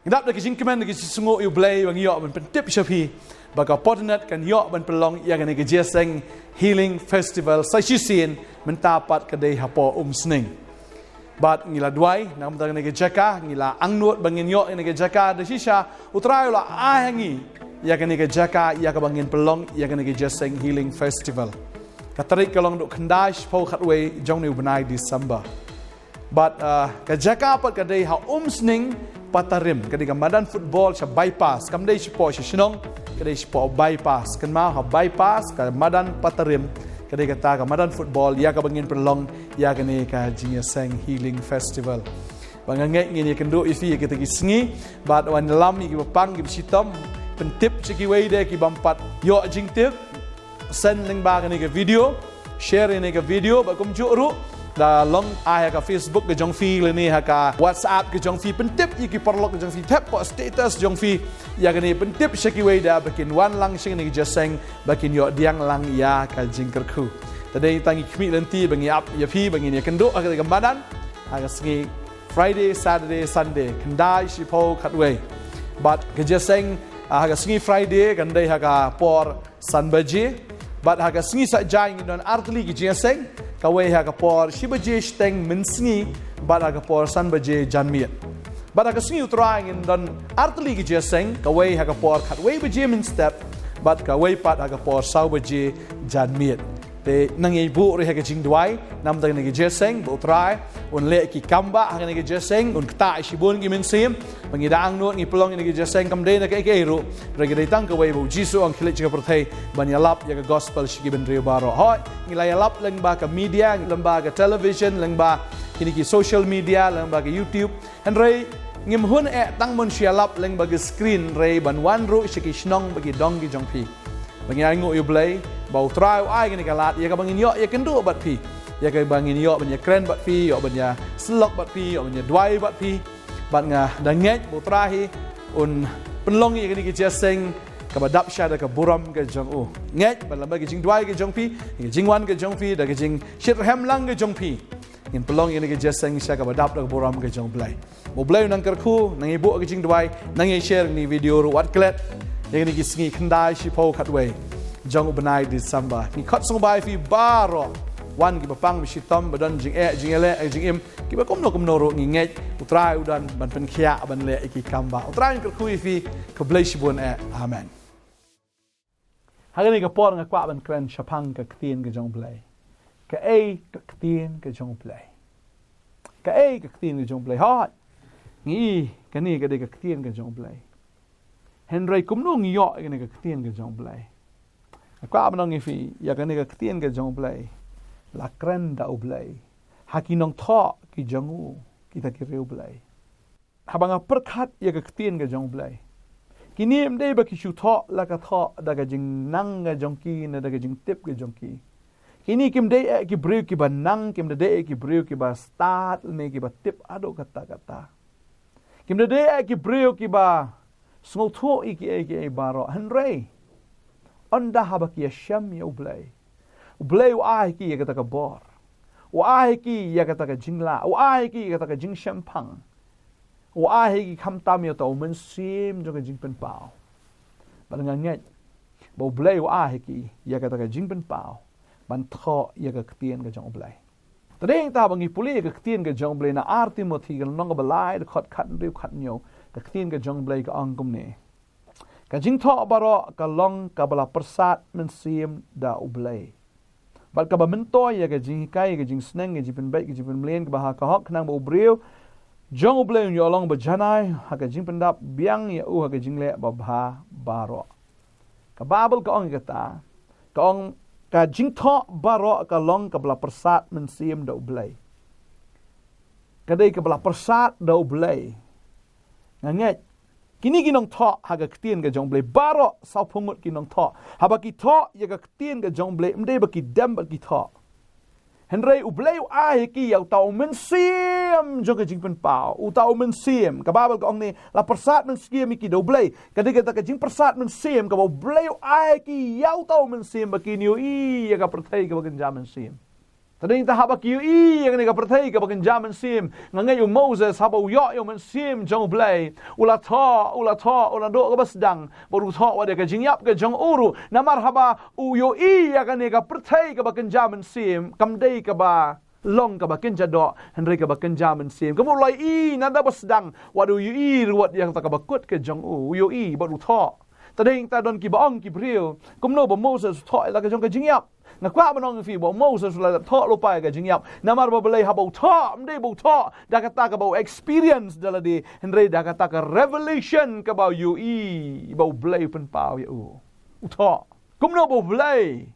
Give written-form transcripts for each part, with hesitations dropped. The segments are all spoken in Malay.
Kedap lagi jingkemen lagi sungguh U Blei bang yok ban pentip syapi baga Potternet kan yok ban pelong ya kan ke jeseng healing festival sai sin mentapat kedai hapo sning. Bat ngila duai nam tang ke jaka ngila angnut bangin yok ke jaka de shisha utrai la ahangi ya kan ke jaka ya ka bangin pelong ya kan ke jeseng healing festival. Katarik kalong duk khandai po khatway jong ni benai December. But ke jaka pat kedai ha sning patarim ketika madan football sa bypass kamdai sipo si Shillong kedai sipo bypass kan mau ha bypass ka madan patarim kedai kata ka madan football ya ka bangin perlong ya ka ni ka jinga sang healing festival bangangai ngini kendo ifi kita gisngi bat wan lam ki pang ki sitom pentip siki wei de ki bampat yo jingtip send link ba ka ni ka video share ni ka video ba kum juru da long ai ka Facebook ke jong fi le ni ha ka WhatsApp ke jong fi pentip iki perlok ke jong fi tap po status jong fi ya ka ni pentip shaki wei da bakin wan lang sing ni jaseng bakin yo diang lang ya ka jingker khu tadai tangi khmi lenti bangi ap ya fi bangi ni kendo ka gambadan ha ka singi Friday Saturday Sunday kendai sipo khatwei but ke jaseng ha ka singi Friday kandai ha ka por sanbaji but ha ka singi sa jai ngon artli ki jaseng kawai ha kapor shibaje steng minsingi bada kapor sanbaje janmiet bada kasingi utrang in don artli gi jeseng kawai ha kapor khatwai baje min step bad kawai pat ha kapor saubaje janmiet te nangi bu re ha ka jingdwai nam dang gi jeseng bu trai un le ki kamba ha gi jeseng un kta shibun gi min sim bangi dang no ngi pelong gi jeseng kam de na ke ru re gi tang kawai bu jisu ang khilich ga prathai ban yalap ya gospel shigi ben rio baro hoi ngilai lap leng ba ka media leng ba ka television leng ba kini ki social media leng ba ka YouTube han rei ngim hun tang mon shialap leng ba ka screen rei ban wan ru shiki shnong ba ki dong gi jong pi bangi ai ngo U Blei ba utrai ai ni ka lat ya ka bangin yo ya kendu bat pi ya ka bangin yo ban ya kren bat pi yo ban ya slok bat pi yo ban ya dwai bat pi bat nga danget utrai un penlong ya ni ki jaseng kabadap sya da ka buram ke jong u nget ban lamba ke jing dwai ke jong pi ke jing wan ke jong pi da ke jing shit hem lang ke jong pi ngin pelong ini ke jaseng sya kabadap da ka buram ke jong Blei mo Blei nang kerku nang ibu ke jing dwai nang share ni video ru wat klet yang ni gisngi khandai sipo khatwei jong benai December ni khat song bai fi baro wan ki bapang misitom badan jing jing ele jing im ki ba komno ro ngi nget utrai udan ban pen khia ban le iki kamba utrai kerku fi ko Blei sibun amen. Hari ni kapor nga kwa ban kren shapang ka ktien ke jong Blei. Kaei ka ktien ke jong Blei. Kaei ka ktien ke jong Blei. Hot. Ngi kani ka de ka ktien ke jong Blei. Henry kumno ngi yo ka ka ktien ke jong Blei. Kwa ban ngi fi ya kani ka ktien ke jong Blei. La kren da U Blei. Haki nong tho ki jong u kita ki U Blei. Habanga perkhat ya ka ktien ke jong Blei. Kini mdei ba kishu tho la ka tho daga jing nang ga jongki na daga jing tip ga jongki kini kim dei ki breu ki ba nang kim dei ki breu ki ba start ne ki ba tip ado kata kim dei ki breu ki ba smol tho ki baro henrei onda haba ki sham ya U Blei wa ai ki ya kata ka bor wa ai ki ya kata ka jingla wa ai ki ya kata ka jing shampang wa ai ki kham tam yo to men sim jo ka jing pen pao ban nga nget bo Blei wa ai ki ya ka ta ka jing pen pao ban tho ya ka ktien ka jong Blei tadeng ta bangi puli ka ktien ka jong Blei na arti mo thi gal nong ba lai khot khat riu khat nyo ka ktien ka jong Blei ka angkum ne ka jing tho baro ka long ka bala persat men sim da U Blei bal ka ba men to ya ka jing kai ka jing sneng ka jing pen bai ka jing pen mlen ka ba ka hok nang bo breu jong U Blei yo long ba janai ha ka jing pendap biang ya u ha ka jing le ba bha baro ka babel ka ong kata ka ong ka jing tho baro ka long ka bla persat men sim da U Blei ka dei ka bla persat da U Blei nganget kini kinong tho ha ka ktien ka jong Blei baro sau pungut kinong tho ha ba ki tho ya ka ktien ka jong Blei mdei ba ki dem ba ki tho Henry U Blei ai ki yau tau men sim jo ka jing pen pao u tau men sim ka babel ka ong ni la persat men skiem ki do Blei ka de ka jing persat men sim ka U Blei ai ki yau tau men sim ba ki niu i ya ka perthai ka ba kan jam men sim Tading ta haba ki yang ni ka perthai ka bakan jaman sim ngangai Moses haba yo yo men sim jong blai ula do ka basdang baru tha wa de ka jingyap ka jong uru namar haba yo yang ni ka perthai ka bakan jaman sim kam dei ka ba long ka bakan jado henry ka bakan jaman sim kamu lai nanda basdang wadu ruat yang ta ka bakut ka jong yo baru tha tading ta don ki baong ki priu kumno ba Moses tha la ka jong ka jingyap na kwa manong fi bo Moses la tha lo pai ka jingyap namar ba belai habo tha mdei bo tha da kata ka bo experience dala di henry da kata ka revelation ka ba bo blai pen pau ya tha kumno bo blai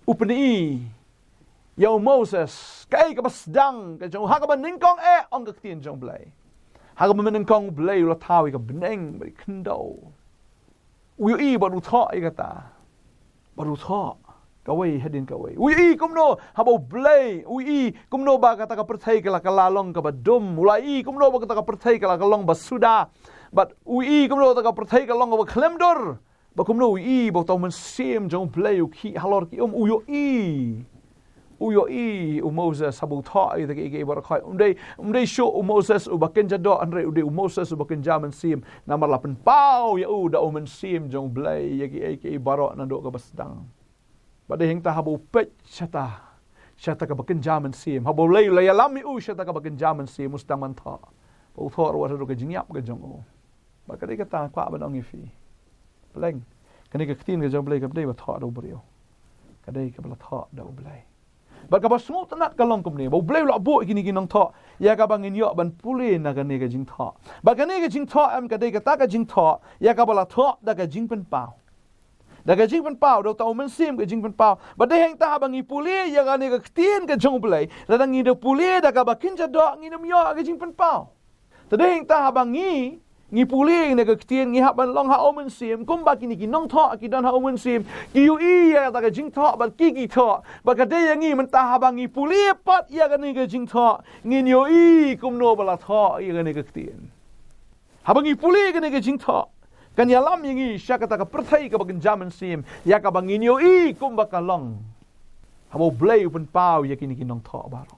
upni ya Moses kai ka basdang ka jong ha ka ba ningkong ong ka tien jong blai ha ka ba ningkong blai la thawi ka beneng ba kendo baru tha kata baru tha kawai hadin kawai kumno habo blai kumno ba kata ka perthai kala kalalong ka badum ulai kumno ba kata ka perthai kala kalong basuda but kumno ta ka perthai kalong ba klemdor ba kumno ba taw men sim jong blai ki halor ki Moses habo tha ita ki bar khai umdei show Moses ubaken jado andre Moses ubaken jaman sim namar lapen pau ya da men sim jong blai ya ki barok nando ka basdang pada hing ta habo pet syata ka baken jaman sim habo lay layalami syata ka baken jaman sim mustang mantha o thor wa ro ka jingyap ka jong ba ka kata kwa ba dong ifi pleng kani ka ktin ka jong blai ka dei ba tha do brio ka dei ka bla tha do blai ba ka ba smut nat ka long kom ni bo blai la bo kini kinong tha ya ka bangin yo ban puli na ka ni ka jing tha ba ka ni ka jing tha am ka dei ka ta ka jing tha ya ka bala tha da ka jing pen pau da ka jing pen pau do ta men sim ka jing pen pau ba de heng ta bangi puli ya ka ni ka ktien ka jong blai da ngi de puli da ka ba kin ja do ngi nem yo ka jing pen pau ta de heng ta bangi ngi puli ne ka ktien ngi ha ban long ha men sim kum ba kini ki nong tha ki dan ha men sim ki ya da ka jing tha ba ki tha ba ka de ngi men ta bangi puli pat ya ka ni ka jing tha ngi yo kum no bala tha ya ka ni ka ktien ha bangi puli ka ni ka jing tha kan ya lam yang isya kata ka perthai ka bagen jaman sim ya ka bangin yo kum bakalong habo blai pen pau ya kini kinong tha baro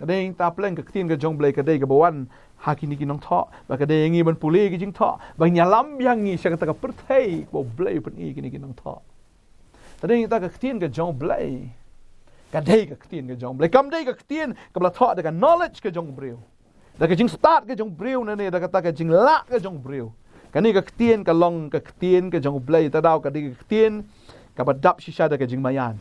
kadeng ta pleng ka tin ka jong blai ka dei ka bawan ha kini kinong tha ba ka dei ngi ban puli ki jing tha bang ya lam yang isya kata ka perthai bo blai pen kini kinong tha kadeng ta ka tin ka jong blai ka dei ka tin ka jong blai kam dei ka tin ka bla tha da ka knowledge ka jong brio da ka jing start ka jong brio na ne da ka ta ka jing la ka jong brio kani ka ktien ka long ka ktien ka jong blai ta daw ka di ka ktien ka badap shisha da ka jing mayan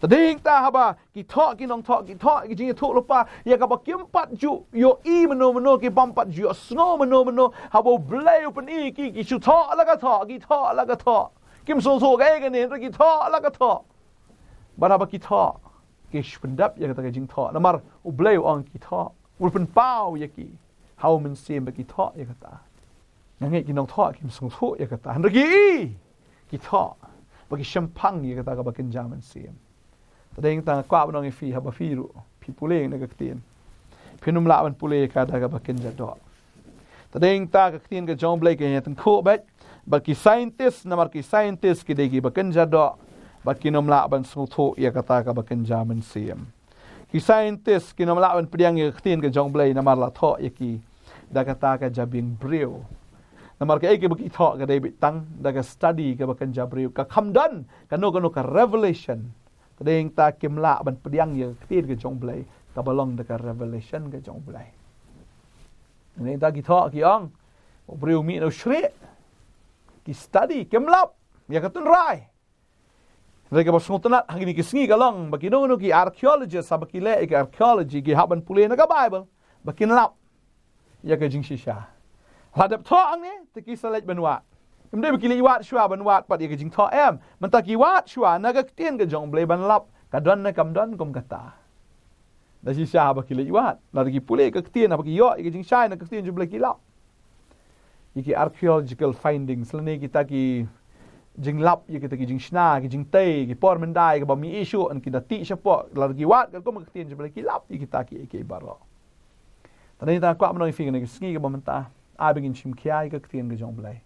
ta ding ta haba ki tha ki nong tha ki jing thu lupa ya ka ba kim pat ju yo meno ki bam pat ju sno meno habo blai open ki shu tha la ka tha kim so ga ne ki tha la ka tha baraba ki tha ki shpendap ya ka jing tha namar u blai on ki tha ulpen pau ya ki how men sim ba ki tha ya ka ta ngai ki nong tha kim sung thu ya kata han regi ki tha bagi champang ya kata ka bakin jaman sim tadeng ta kwa banong fi ha ba firu pi puleng na ka tin pinum la ban pule ka da ka bakin jado tadeng ta ka tin ka jong blai ka tan kho ba bagi scientist namar ki scientist ki degi bakin jado bakinom la ban sung thu ya kata ka bakin jaman sim ki scientist ki nom la ban priang ya tin ka jong blai namar la tha ya ki da kata ka jabing brio namar ka eke baki tha ka David tang da ka study ka bakan jabriu ka khamdan ka no ka revelation kadeng ta kimla ban pediang ye tin ka jong blai ka balong da ka revelation ka jong blai ne ta ki tha ki ong briu mi no shre ki study kimlap ya ka tun rai Mereka bersungtunat hari ni kisngi kalong bagi no ki archaeologist bagi le ki archaeology ki haban pulih na ka Bible bagi lap ya ka jing shisha hadap tha ang ni teki salet benwa imde bagi liwat shwa benwat pat ya ka jing tha em mentaki wat shwa na ka tien ka jong blai ban lap ka don na kam don kom kata da shisha bagi liwat na ki pulih ka tien bagi yo ka jing shai na ka tien ju blai ki lap iki archaeological findings lene kita ki jing lap ye kita ki jing shna ki jing tei ki por mendai ki ba mi issue an ki da ti shapo lar ki wat ko ma tien je blai ki lap ye kita ki ke baro tani ta kwa mno fi ne ki sngi ki ba menta a begin chim kiai ka tien ke jong blai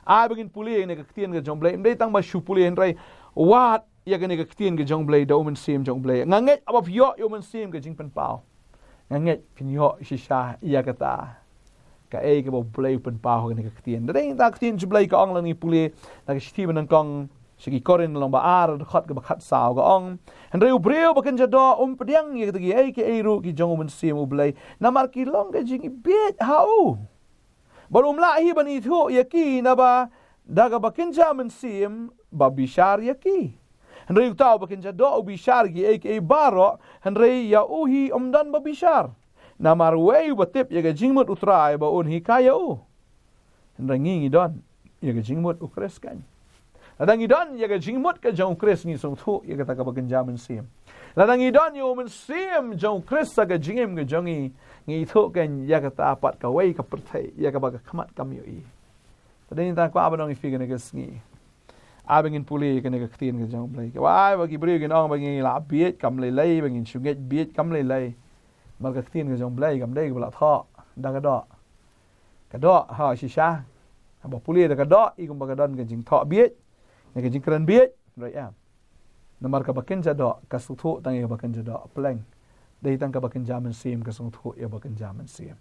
a begin puli ne ka tien ke jong blai ndai tang ba shu puli en rai wat ya kan ke ktien ke jong blei da umen sim jong blei nganget abap yo umen sim ke jing pen pau nganget pin yo shisha ya kata Kaei ke bo blei pen pau kan ke ktien deng ta ktien ju blei ka ong lang ni pule ta ke sti ban kong segi korin long ba ar khat ke bakhat sao ga ong han reu breu bakan jado pediang ye ke ai ke ai ru ki jong umen sim u blei namar ki long ke jing bet hau barum lahi bani thu ye ki na ba daga bakin jaman sim ba bishar ye ki Henry tau bakin jado bishar gi ai baro Henry ya uhi omdan ba bishar namar wei batip ye ga jingmut utrai ba un hikaya u Henry ngi don ye ga jingmut ukres kan ladang idon ye ga jingmut ka jong kres ni song thu ye ga ta bakin jaman sim ladang idon yo men sim jong kres sa ga jingem ga jongi ngi thu kan ye ga ta pat ka wei ka perthai ye ga ba ka khmat kam yo i tadin ta kwa abanong ifi ga ne ga sngi abengin puli ka ne ga ktien ga jong blai ka wai ba ki bri ga ong ba ngi la biet kam le lei ba ngi chuget biet kam le lei mal ka ktien ga jong blai kam dei ga la tho da ka do ha shisha ba puli da ka do i kum ba ga don ga jing tho biet ne ga jing kran biet right am namar ka bakin jado ka su thu tang ga bakin jado pleng dei tang ka bakin jaman sim ka su thu ya bakin jaman sim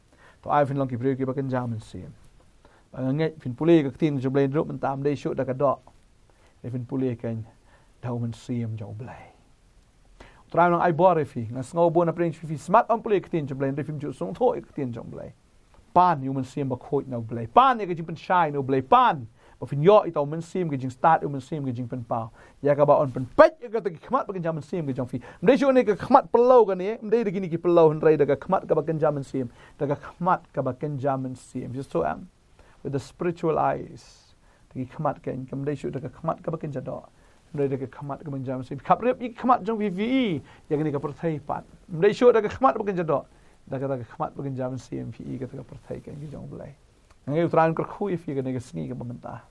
to ai fin long ki bri ki bakin jaman sim ngai fin puli ka ktien jong blai rup man tam dei shu da ka do Even puli kan daw man siem jong blai. Trai nang ai bore fi ngas ngau bon apren fi smart on puli ktien jong blai refim ju song tho ktien jong blai. Pan human siem ba khoi no blai. Pan ye ka jing pen shai no blai pan. Ba fin yo i taw man siem ke jing start human siem ke jing pen pau. Ya ka ba on pen pet ye ka ta khmat ba kan jaman siem ke jong fi. Mdei shu ne ka khmat pelau kan ye. Mdei de gini ki pelau han rai da ka khmat ka ba kan jaman siem. Da ka khmat ka ba kan jaman siem. Just so am with the spiritual eyes. Ki khmat kan kam dei shu da ka khmat ka bakin jado dei da ka khmat ka banjam si khap rep i khmat jong vi yang ni ka perthai pat dei shu da ka khmat bakin jado da ka khmat bakin jam si mpi ka perthai kan ki jong blai ngai utran kar khu fi ka ne ka sngi ka bamenta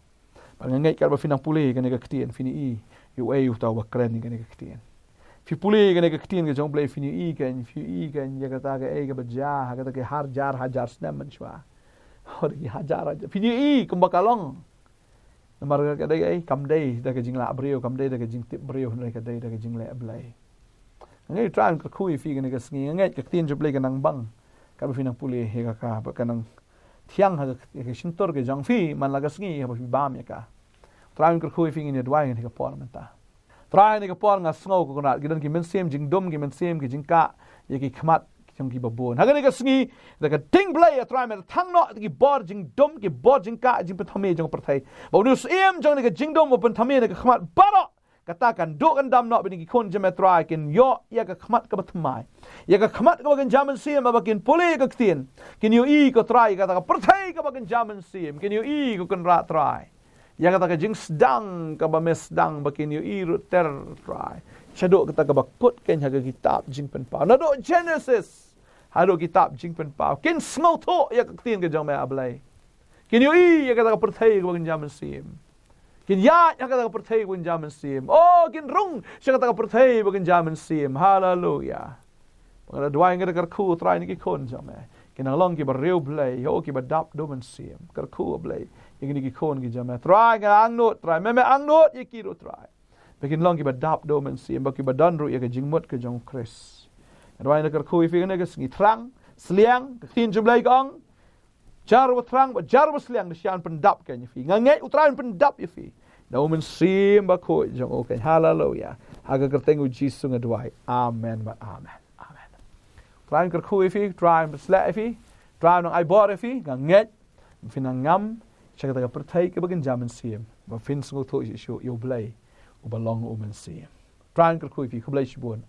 ba ngai ka ba finang puli ka ne ka ktien fini i yu ai u taw ba kren ka ne ka ktien fi puli ka ne ka ktien ka jong blai fini i kan ya ka ta ka ai ka ba ja ha ka ta ka hajar snam man shwa hor ki hajar fini i kum ba kalong Namar ka dai ai kam dei da ka jing la brio kam dei da ka jing tip brio nei ka dei da ka jing le blai ngai tran ka khui fi ne ka sngi ngai ka tin ju blai ka nang bang ka ba fi nang puli he ka ba ka nang thiang ha ka shintor ke jang fi man la ka sngi ha ba fi bam ya ka tran ka khui fi ne dwai ne ka por man ta trai ne ka por nga sngo ko na gidan ki men sem jing dom ki men sem ki jing ka ye ki khmat jong ki babon hagan ka sngi da ka ting blai try me thang no ki bor jing dom ki bor jing ka jing pathame jong perthai ba nu em jong ne ka jing dom open thame ne ka khmat baro kata kan do kan dam no bin ki kon jame try kin yo ya ka khmat ka bathmai ya ka khmat ka bagan jaman sim ba kin puli ka ktien kin yo i ko try ka ta perthai ka bagan jaman sim kin yo i ko kan ra try ya ka ta ka jing sedang ka ba mes dang ba kin yo i ru ter try Shadok kata ka bakput ken haga kitab jing pen pau na do Genesis Hado kitab jing pen pau. Kin sngo to ya ktien ke jong me ablai. Kin yo i ya kata ka perthai ke bagan jaman sim. Kin ya kata ka perthai ke bagan jaman sim. Oh kin rung ya kata ka perthai bagan jaman sim. Hallelujah. Pangala dwai ngada kar khu trai ni ki kon jong me. Kin long ki ba reu blai ho ki ba dap do man sim. Kar khu blai. Yin ni ki kon ki jong me. Trai ga ang not trai. Me ang not ye ki ro trai. Pekin long ki ba dap do man sim. Ba ki ba dan ru ya ke jing mot ke jong Chris. Adwai nak khui fi ne ga sngi trang sliang tin jumlai gong jar wa trang ba jar wa sliang de sian pendap kan fi ngangai utran pendap ye fi da women sim ba ko jong okay hallelujah haga kertengu jisu ngadwai amen ba amen tran kar khui fi tran ba sla fi tran nang ai bor fi ngangai fi nang ngam chaka ta perthai ke bagan jaman sim ba fin sngo tho shi yo blai u ba long women sim tran kar khui fi khublai shi bon